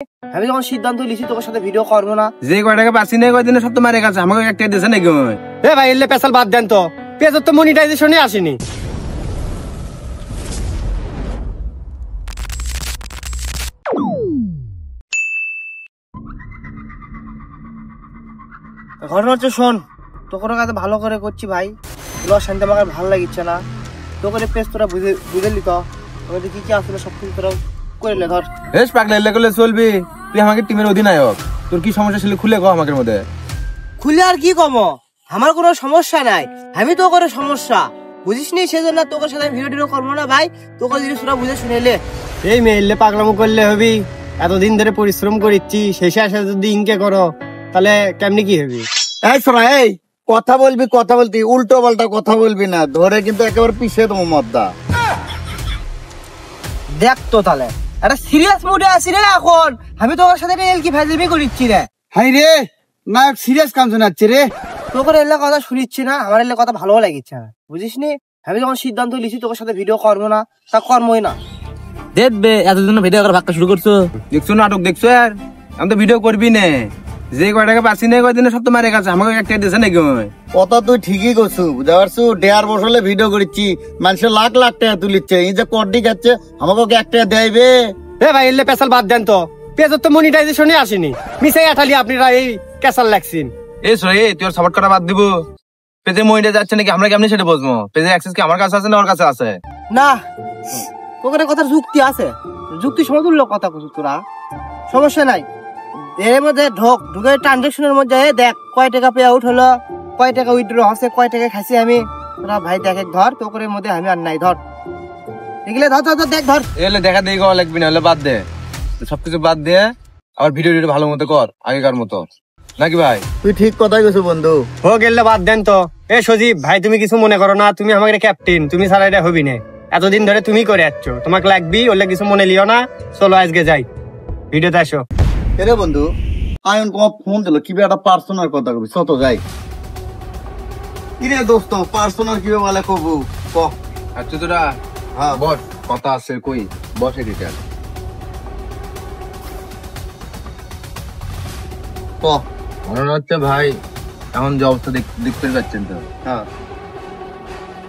আমি যখন সিদ্ধান্ত নিয়েছি তোর সাথে ভিডিও করবো না, যে কয়টাকে পাচ্ছি না কয়দিনে সব তো মারে গেছে, আমাকে একটা দিয়েছে নাকি? এ ভাই এলে পেশাল বাদ দেন তো, পেজের তো মনিটাইজেশনই আসেনি। ঘটনা হচ্ছে শোন, তোর কাছে ভালো করে করছি ভাই, তোর শান্তি আমাকে ভালো লাগিচ্ছে না। তোকে পেজ তোরা বুঝে নিত আমাদের কি কি আসলে সব কিছু তোরা করে নে। ধর বেশ পাগলা এলে করলে চলবি, তুই আমাকে টিমের অধিনায়ক, তোর কি সমস্যা ছিল খুলে কো আমাকে মধ্যে। খুলে আর কি কম, আমার কোনো সমস্যা নাই, আমি তো করে সমস্যা বুঝিস নি, সেজন্য তোকে সাথে ভিডিও টিডিও করবো না ভাই। তোকে জিনিস তোরা বুঝে শুনেলে এই মেয়ে পাগলামো করলে হবি, এতদিন ধরে পরিশ্রম করিচ্ছি, শেষে আসে যদি ইনকে করো তাহলে কেমনি কি হবি? এই শোনা, এই কথা বলবি, কথা বলতি উল্টো পাল্টা কথা বলবি না, ধরে কিন্তু একেবারে পিছিয়ে দেবো মদ্দা। দেখ তো তাহলে একটা সিরিয়াস মুডে আছি রে এখন, আমি তোর সাথে এলকি ফাজলামি করিচ্ছি রে। হাই রে না, সিরিয়াস কাম শোনাচ্ছে রে। তোর এলে কথা শুনিচ্ছি না, আমার এলে কথা ভালো লাগিচ্ছে না বুঝিস নি। আমি যখন সিদ্ধান্ত নিয়েছি তোর সাথে ভিডিও করবো না, তা কর্মই না। দেখবে এতদিন ভিডিও করার ভাগটা শুরু করছো, দেখছো নাটক দেখছো? আর আমি তো ভিডিও করবি না, যে কয়টাকে পাচ্ছি না কয়দিনে সব তো মারে গেছে, আমাকে একটা দিয়েছে নাকি? কথা তুই ঠিকই করছু, বুঝতে পারছু। 1.5 বছরে ভিডিও করিচ্ছি, মানুষের লাখ লাখ টাকা তুলিচ্ছে, এই যে কড্ডি খাচ্ছে আমাকে 1 টাকা দেয়বে। এ ভাই এলে পেশাল বাদ দেন তো, পেজের তো মনিটাইজেশনই আসেনি, মিশাই আঠালি আপনারা এই কেসাল লাগছেন। এই সরে তুই আর সাপোর্ট করা বাদ দিব, পেজে মইটা যাচ্ছে নাকি আমরা কেমনি সেটা বুঝবো? পেজের অ্যাক্সেস কি আমার কাছে আছে না ওর কাছে আছে? না তোর কথার যুক্তি আছে, যুক্তি সমতুল্য কথা কইছিস তোরা, সমস্যা নাই। এর মধ্যে ঢুকে ট্রানজাকশনের মধ্যে দেখ কয় টাকা পে আউট হলো, কয় টাকা উইথড্র হচ্ছে, কয় টাকা খাইছি আমি। তোরা ভাই দেখে ধর, তোর মধ্যে আমি আর নাই, ধর দেখলে ধর ধর ধর, দেখ ধর। এলে দেখা দেখি কওয়া লাগবি না, হলে বাদ দে, সবকিছু বাদ দিয়ে আবার ভিডিও ভালো মতো কর আগেকার মতো, নাকি ভাই? তুই ঠিক কথাই কইছু বন্ধু। ও গেলে বাদ দেন তো। এ সজীব ভাই তুমি কিছু মনে করো না, তুমি আমাকে ক্যাপ্টেন, তুমি ছাড়া এটা হবি না, এতদিন ধরে তুমি করে যাচ্ছ, তোমাকে লাগবি, ওলে কিছু মনে লিও না। চলো আজকে যাই, ভিডিওতে আসো। এরে বন্ধু, আয়ন তোমার ফোন দিল, কি একটা পার্সোনাল কথা কবি, চত যাই। কিরে দোস্ত, পার্সোনাল কিভাবে বলে কবু ক। আচ্ছা তোরা হ্যাঁ বস, কথা আছে কই, বস এডিটার ক। মনে হচ্ছে ভাই এখন যে অবস্থা দেখতে পাচ্ছেন তো, হ্যাঁ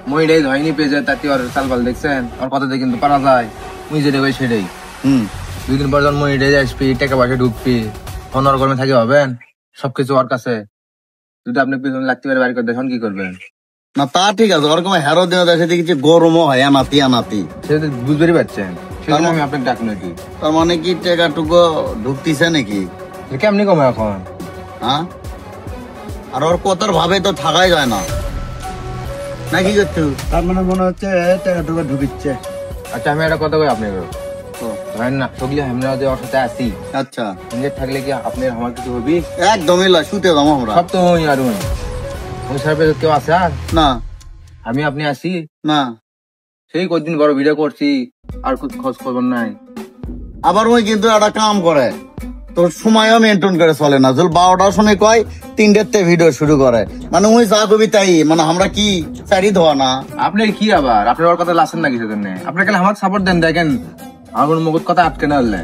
মইটাই হয়নি পেজে, তাতে আর চালবাল দেখছেন, আর কথাতে কিন্তু পারা যায়, মুই যেটা ভাই সেটাই। 2 দিন পর যখন মইটাই আসবি, টাকা পয়সা ঢুকবি, অনর কর্মে থাকি হবেন, সবকিছু ওর কাছে। যদি আপনি পিছনে লাগতে পারে বাড়ি করে দেখুন কি করবেন? না তা ঠিক আছে, ওরকম হেরো দিন দেশে দেখেছি গরমও হয় আনাতি আনাতি, সেটা বুঝতেই পারছেন, সেজন্য আমি আপনাকে ডাক নাকি। তার মানে কি টাকা টুকু ঢুকতিছে নাকি? কেমনি কমে এখন? হ্যাঁ, আর ওর কথার ভাবে তো থাকাই যায় না, নাকি করছো? তার মানে মনে হচ্ছে টাকা টুকু ঢুকিচ্ছে। আচ্ছা আমি একটা কথা কই আপনাকে, ধরেন না সগলি আমরা যে ওর সাথে আছি, আচ্ছা নিজের থাকলে কি আপনি আমার কিছু হবি? একদমই লা, শুতে যাবো আমরা। সব তো ওই আর ওই সার্ভে কেউ আছে আর না আমি আপনি আসি না, সেই কদিন বড় ভিডিও করছি, আর খোঁজ খবর নাই। আবার ওই কিন্তু একটা কাম করে, তোর সময়ও মেনটেন করে চলে না, যদি 12টার সময় কয় 3টাতে ভিডিও শুরু করে, মানে ওই যা কবি তাই, মানে আমরা কি চারি ধোয়া না? আপনি কি আবার আপনি ওর কথা লাসেন নাকি? সেজন্য আপনি খালি আমাকে সাপোর্ট দেন, দেখেন আমার কোনো মুখত কথা আটকে না হলে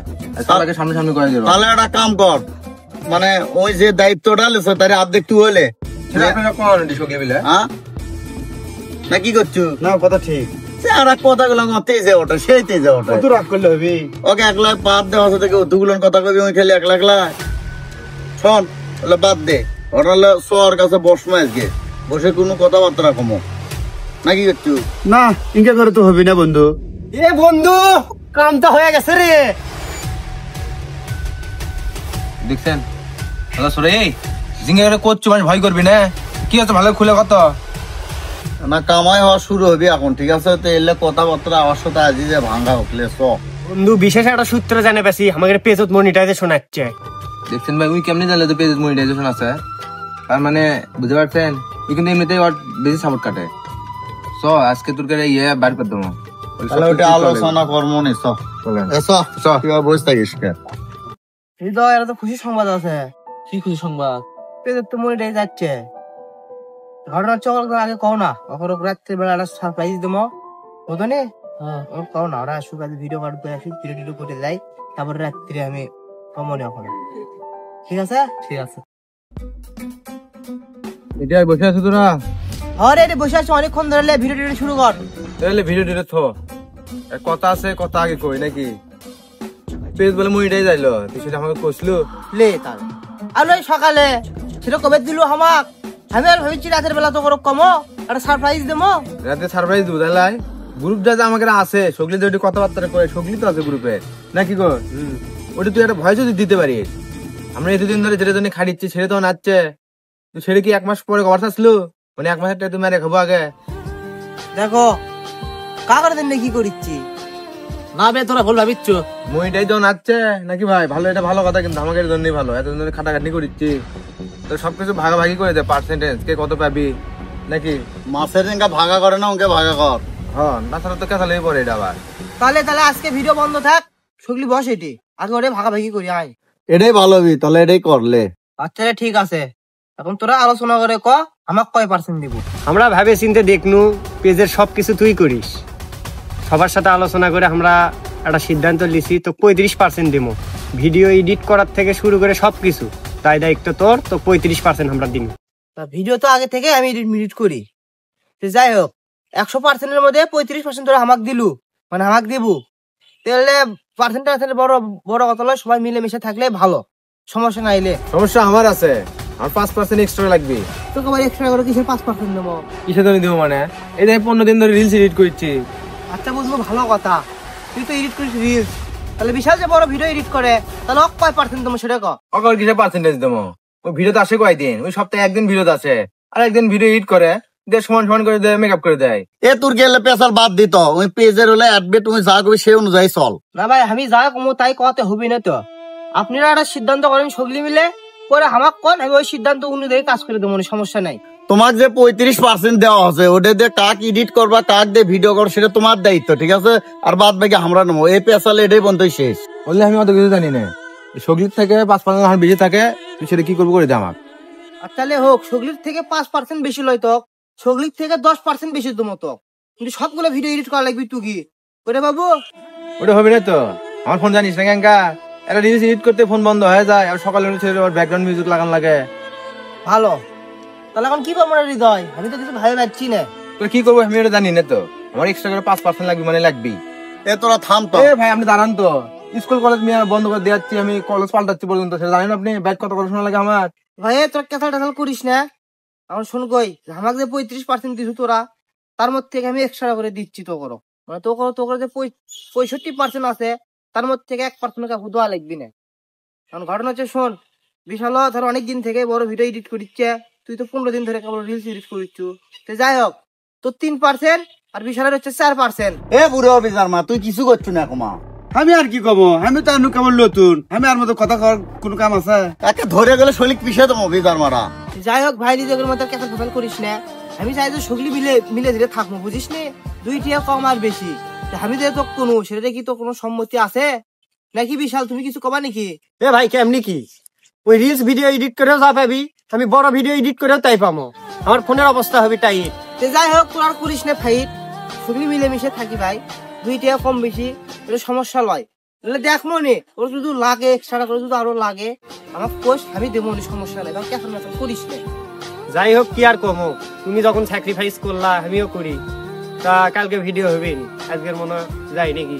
তাহলে সামনে সামনে করে দেবো। তাহলে একটা কাম কর, মানে ওই যে দায়িত্বটা লেছে তার অর্ধেক তুই হলে সেটা আপনারা কোন সগলি বিলে হ্যাঁ না, কি করছো? না কথা ঠিক, আর কথাগুলো তেজে ওঠে, সেই তেজে ওঠে, তুই রাগ করলে হবি। ওকে 1 লাখ বাদ দে, হচ্ছে থেকে দুগুলোর কথা কবি, ওই খেলে 1 লাখ লাখ শোন, ওগুলো বাদ দে, ওটা হলো সোয়ার কাছে বসমা আজকে বসে কোনো কথাবার্তা কমো, নাকি করছো? না ইনকে করে তো হবি না বন্ধু। এ বন্ধু কামটা হয়ে গেছে রে, দেখছেন? সরে জিঙ্গে করছো মানে ভয় করবি না, কি আছে ভালো খুলে কত না কামাই হওয়া শুরু হবি এখন, ঠিক আছে? তো এলে কথাবার্তা আমার সাথে আজি যে ভাঙ্গা উঠলে সব বন্ধু বিশেষ একটা সূত্র জানে পেছি, আমাদের পেজত মনিটাইজেশন আসছে। দেখছেন ভাই, উই কেমনি জানলে তো পেজ মনিটাইজেশন আছে? তার মানে বুঝতে পারছেন, ই কিন্তু এমনিতেই ওর বেশি সাপোর্ট কাটে। সো আজকে তোর কাছে ইয়ে বার করে দেবো, তাহলে ওটা আলোচনা করবো নি। বসে থাকিস হৃদয়, এটা তো খুশি সংবাদ আছে। কি খুশি সংবাদ? পেজের তো মনিটাইজ যাচ্ছে, ঘটনার চল আগে কও না, ওপর রাত্রে বেলা একটা সারপ্রাইজ দেবো, বুঝো নি? কও না, ওরা সুগার ভিডিও কাটবে, ভিডিও টিডিও করে যাই, তারপরে রাত্রে আমি কমনে এখন ঠিক আছে ঠিক আছে। এটা বসে আছো তোরা? আরে এটা বসে আছো অনেকক্ষণ ধরে ভিডিও টিডিও শুরু কর। তাহলে ভিডিও টিডিও থো, কথা আছে কথা আগে কই নাকি? পেজ বলে মুইটাই যাইলো, তুই সেটা আমাকে কইছলু। লে তার আর ওই সকালে সেটা কবে দিল আমাক, আমি আর ভাবছি রাতের বেলা তো করো কমো একটা সারপ্রাইজ দেবো। রাতে সারপ্রাইজ দিব তাহলে গ্রুপটা যে আমাকে আছে সগলি যে কথাবার্তা করে সগলি তো আছে গ্রুপে নাকি গো? ওটা তুই একটা ভয় যদি দিতে পারিস। আমরা এতদিন ধরে যেটা জন্য খাড়িচ্ছি ছেড়ে তো নাচছে, তুই ছেড়ে কি 1 মাস পরে ঘর আসলো? মানে 1 মাসের টাকা তুমি মেরে খাবো আগে। দেখো কাকার দিন কি করিচ্ছি না বে তোরা ভুল ভাবিচ্ছ। মইটাই তো নাচছে নাকি ভাই? ভালো, এটা ভালো কথা, কিন্তু আমাকে এর জন্যই ভালো। এতদিন ধরে খাটাখাটনি করিচ্ছি, তো সবকিছু ভাগাভাগি করে দে, পার্সেন্টেজ কে কত পাবি নাকি? মাছের রেঙ্গা ভাগা করে না, ওকে ভাগা কর। হ্যাঁ, তাছাড়া তো কেঁচা লেগে পড়ে এটা আবার। তাহলে তাহলে আজকে ভিডিও বন্ধ থাক, সগলি বস এটি আগে ওরে ভাগাভাগি করি আয়। এটাই ভালো হবি, তাহলে এটাই করলে। আচ্ছা রে, ঠিক আছে, এখন তোরা আলোচনা করে ক আমাক কয় পার্সেন্ট দিব। আমরা ভাবে চিন্তে দেখনু পেজের সবকিছু তুই করিস, সবার সাথে আলোচনা করে আমরা একটা সিদ্ধান্ত লিছি। তো 35% দিব, ভিডিও এডিট করার থেকে শুরু করে সবকিছু তাই দায়িত্ব তোর। তো 35% আমরা দিব। তা ভিডিও তো আগে থেকে আমি এডিট করি, তো যাই হোক 100%-এর মধ্যে 35% তোরা আমাক দিলু, মানে আমাক দিব। তাহলে পার্সেন্টেজ বড় বড় কথা নয়, সবাই মিলেমিশে থাকলে ভালো, সমস্যা নাইলে। সমস্যা আমার আছে, আমার 5% এক্সট্রা লাগবে। তোকে আবার এক্সট্রা করে কিসের 5% দেবো? কিসে ধরে দিব মানে? এই যে 15 দিন ধরে রিলস এডিট করছি। আচ্ছা বুঝবো, ভালো কথা, তুই তো এডিট করিস রিলস, তাহলে বিশাল যে বড় ভিডিও এডিট করে, তাহলে ওক কয় পার্সেন্ট দেবো সেটা ক। অকর কিসে পার্সেন্টেজ দেবো? ওই ভিডিওতে আসে কয়দিন? ওই সপ্তাহে একদিন ভিডিওতে আসে, আর একদিন ভিডিও এডিট করে দিয়ে সমান সমান করে দেয়, মেকআপ করে দেয়। এ তোর গেলে পেশাল বাদ দিত, ওই পেজের হলে অ্যাডবে তুমি যা করবি সেই অনুযায়ী চল। না ভাই, আমি যা কমো তাই কতে হবি না তো। আপনারা একটা সিদ্ধান্ত করেন সগলি মিলে, পরে আমাক কোন আমি ওই সিদ্ধান্ত অনুযায়ী কাজ করে দেবো, সমস্যা নাই। তোমার যে 35% দেওয়া আছে, ওটা দিয়ে কাক এডিট করবা, কাক দিয়ে ভিডিও করো, সেটা তোমার দায়িত্ব, ঠিক আছে? আর বাদ বাকি আমরা নেবো। এই পেশাল এটাই বন্ধই শেষ। বললে আমি অত কিছু জানি না, সগলির থেকে 5% আমার বেশি থাকে, তুই সেটা কি করবো করে দে আমার। আর তাহলে হোক, সগলির থেকে 5% বেশি লয় তো, সগলির থেকে 10% বেশি দেবো তো, কিন্তু সবগুলো ভিডিও এডিট করা লাগবে তুই কি ওরে বাবু? ওটা হবে না তো, আমার ফোন জানিস না কেনকা? একটা রিলস এডিট করতে ফোন বন্ধ হয়ে যায়, আর সকালে উঠে ব্যাকগ্রাউন্ড মিউজিক লাগান লাগে। ভালো, তাহলে এখন কি করবো না হৃদয়? আমি তো কিছু ভাবে পাচ্ছি না। তো কি করবো আমি এটা জানি না তো, আমার এক্সট্রা করে 5% লাগবে, মানে লাগবেই। এ তোরা থাম তো। এ ভাই আপনি দাঁড়ান তো, স্কুল কলেজ বন্ধ করে দিয়ে যাচ্ছি, আমি কলেজ পাল্টাচ্ছি পর্যন্ত, সেটা জানেন আপনি? ব্যাগ কত করে শোনা লাগে আমার। ভাই তোর কেঁচাল টেচাল করিস না, আমার শোন কই, আমাকে যে 35% দিছু তোরা, তার মধ্যে থেকে আমি এক্সট্রা করে দিচ্ছি তো করো, মানে তো করো, তো করে যে 65% আছে, তার মধ্যে থেকে 1% কাপড় দেওয়া লাগবি না। কারণ ঘটনা হচ্ছে শোন, বিশাল ধর অনেক দিন থেকে বড় ভিডিও এডিট করিচ্ছে, তুই তো 15 দিন ধরে কেবল রিলস এডিট করিচ্ছু, তো যাই হোক তোর 3% আর বিশালের হচ্ছে 4%। এ বুড়ো অফিসার মা, তুই কিছু করছু না কমা। আমি আর কি কব, আমি তো আনু কেমন নতুন, আমি আর মতো কথা কর কোনো কাম আছে? একে ধরে গেলে শৈলিক পিছিয়ে দেবো অফিসার মারা। যাই হোক ভাই, নিজের মধ্যে কেঁচাল ফেসাল করিস না, আমি চাই যে সগলি মিলে মিলে ধীরে থাকবো, বুঝিস নি? 2 টিয়া কম আর বেশি, আমি যে তো কোনো সেটা কি তো কোনো সম্মতি আছে নাকি? বিশাল তুমি কিছু কবা নাকি? এ ভাই কেমনি কি? ওই রিলস ভিডিও এডিট করেও যা পাবি, আমি বড় ভিডিও এডিট করেও তাই পাবো। আমার ফোনের অবস্থা হবে তাই। তো যাই হোক তোর আর করিস না ফাইট, সগলি মিলে মিশে থাকি ভাই, 2 টিয়া কম বেশি এটা সমস্যা লয়। দেখ মনে ওর যদি লাগে এক্সট্রা করে, যদি আরো লাগে আমার কোষ আমি দেবো, সমস্যা নাই, কেঁচাল মেচাল করিস না। যাই হোক কি আর কমো, তুমি যখন স্যাক্রিফাইস করলা আমিও করি, তা কালকে ভিডিও হবে, আজকের মনে যাই নাকি?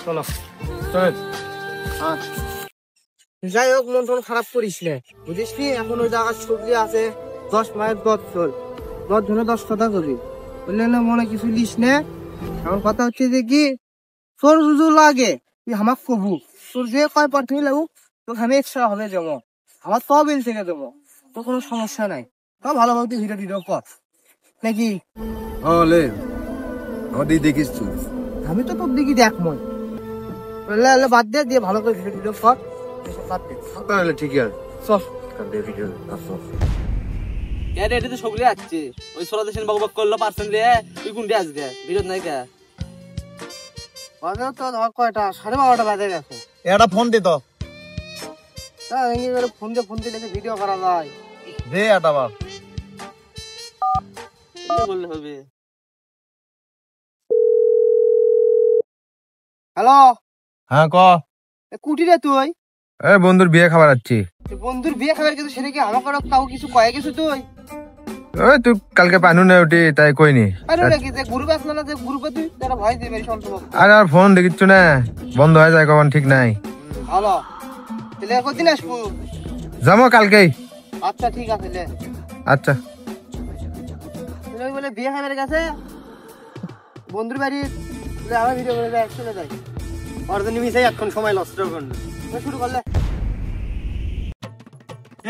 চলো চলেন। যাই হোক মন টন খারাপ করিস না, বুঝিস নি? এখন ওই জায়গার সবজি আছে 10 মায়ের 10 চল 10 ধরে 10 কথা কবি, বললে না মনে কিছু লিস না। আমার কথা হচ্ছে যে কি, তোর যদি লাগে তুই আমাক কবু, তোর যে কয় পার্থিবী লাগুক তোকে আমি এক্সট্রা হবে দেবো, আমার তো বিল থেকে দেবো, তো কোনো সমস্যা নাই। তো ভালো ভাবে ভিডিও টিডিও কর নাকি? লে আমার দিদি দেখিস তুই, আমি তো তোর দিকে দেখ মন, বাদ দে, দিয়ে ভালো করে ভিডিও টিডিও কর, এসব বাদ দে। তাহলে ঠিক আছে, চল ভিডিও আসো। এটা তো সগলি আসছে, ওই সোলা দেশের বকবক করলো পার্সেন্ট দিয়ে, তুই কোনটি আজকে ভিডিও নাই কে? বাজে তো ধর কয়টা, 12:30 বাজে গেছে। এটা ফোন দিত তা এমনি করে ফোন দিয়ে ভিডিও করা যায়? দে এটা বাপ। কি বললে হবে? হ্যালো, হ্যাঁ ক। কুটি রে তুই এ বন্ধুর বিয়ে খাবার আছি। বন্ধুর বিয়ে খাবার কিন্তু সেটা কি আমাকে তাও কিছু কয়ে গেছো তুই? ওই তুই কালকে পানু না উঠি তাই কইনি। আরে ওরা কি যে গ্রুপ আসলো না, যে গ্রুপে তুই তারা ভয় দেবে সন্ত বাবু। আরে আর ফোন দেখিচ্ছ না, বন্ধ হয়ে যায় কখন ঠিক নাই। ভালো তাহলে কদিন আসবো? যাবো কালকেই। আচ্ছা ঠিক আছে লে। আচ্ছা ওই বলে বিয়ে খাবার গেছে বন্ধুর বাড়ি, আমার ভিডিও করে দেয় চলে যায়। ওর জন্য মিশাই এখন সময় নষ্ট করলো। শুরু করলে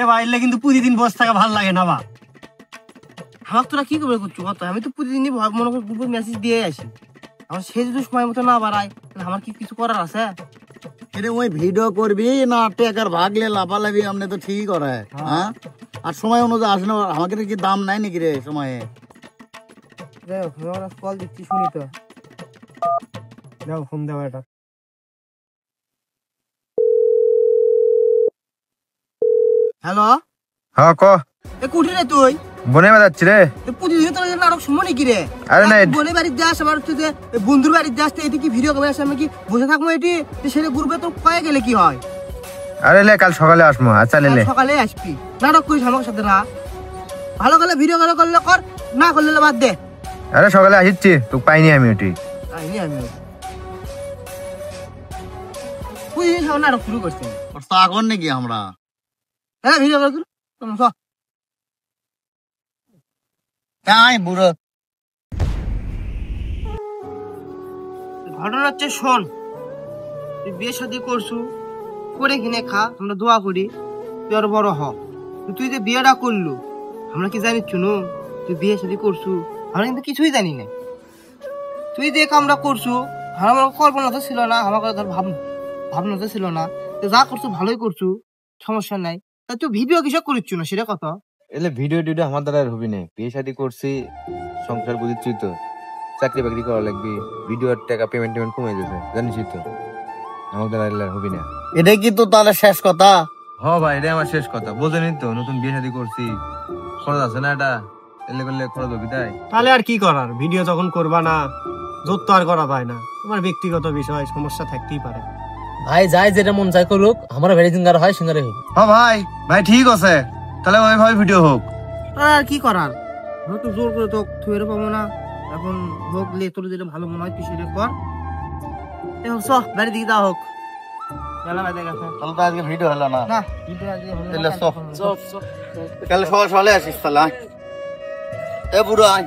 এ ভাই এলে কিন্তু প্রতিদিন বসে থাকা ভালো লাগে না বা। আমার তোরা কি করে করছো কত? আমি তো প্রতিদিনই মনে করি গ্রুপে মেসেজ দিয়ে আসি। আমার সে যদি সময় মতো না বাড়ায় তাহলে আমার কি কিছু করার আছে? এরে ওই ভিডিও করবি না টেকার ভাগলে লাফালাফি আমনে তো ঠিকই করে, হ্যাঁ? আর সময় অনুযায়ী আসলে আমাকে কি দাম নাই নাকি রে সময়ে? কল দিচ্ছি শুনি তো। দাও ফোন দাও এটা। হ্যালো, হ্যাঁ ক। এ কুটি রে তুই? বনে বাজাচ্ছি রে। প্রতিদিন তোর নাটক শুনো নাকি রে? আরে না, বোনের বাড়িতে যাস, আবার হচ্ছে যে বন্ধুর বাড়িতে যাস, তো এটি কি ভিডিও করে আসে? আমি কি বসে থাকবো এটি? সেটা গ্রুপে তো কয়ে গেলে কি হয়? আরে লে কাল সকালে আসবো। আচ্ছা লে লে। সকালে আসবি, নাটক করিস আমার সাথে না। ভালো করে ভিডিও করলে কর, না করলে বাদ দে। আরে সকালে আসিচ্ছি, তোকে পাইনি আমি ওটি। আইনি আমি প্রতিদিন সব নাটক শুরু করছি। ওর তা কর নাকি আমরা? হ্যাঁ ভিডিও করে তাই বুড়ো ঘটনা হচ্ছে শোন, তুই বিয়ে শাদী করছু, করে কিনে খা, আমরা দোয়া করি তুই আরো বড় হ। তুই যে বিয়েটা করলু আমরা কি জানি চুনু? তুই বিয়ে শাদী করছু, আমরা কিন্তু কিছুই জানি না। তুই যে কামটা করছু আমার কল্পনা তো ছিল না, আমার ধর ভাবনা তো ছিল না। তো যা করছু ভালোই করছু, সমস্যা নাই। তা তুই ভিডিও কিসব করিচ্ছু না সেটা কথা? এলে ভিডিও টিডিও আমার দ্বারা আর হবি না। বিয়ে শাদী করছি, সংসার বুঝিচ্ছি তো, চাকরি বাকরি করা লাগবি, ভিডিওর টাকা পেমেন্ট কমে যাবে, জানিস তো। আমার দ্বারা এলে আর হবি না। এটা কি তো তাহলে শেষ কথা? হ ভাই, এটা আমার শেষ কথা। বোঝেনি তো, নতুন বিয়ে শাদী করছি, খরচ আছে না এটা, এলে করলে খরচ হবি তাই। তাহলে আর কি করার, ভিডিও যখন করবা না, জোর তো আর করা যায় না। তোমার ব্যক্তিগত বিষয়, সমস্যা থাকতেই পারে। ভাই যাই যেটা মন চাই করুক, আমার ভেরি সিঙ্গার হয় সিঙ্গারে হোক। হ্যাঁ ভাই, ভাই ঠিক আছে, তাহলে ওইভাবে ভিডিও হোক। আর কি করার, হয়তো জোর করে তো থুয়ে পাবো না। এখন হোক লে, তোর যেটা ভালো মনে হয় তুই সেটা কর। এখন চ বাড়ির দিকে যাওয়া হোক। মেলা বাজে গেছে। তাহলে তো আজকে ভিডিও হলো না। না ভিডিও আজকে হলো না। তাহলে চ। কাল সকালে আসিস তাহলে। এ বুড়ো আয়।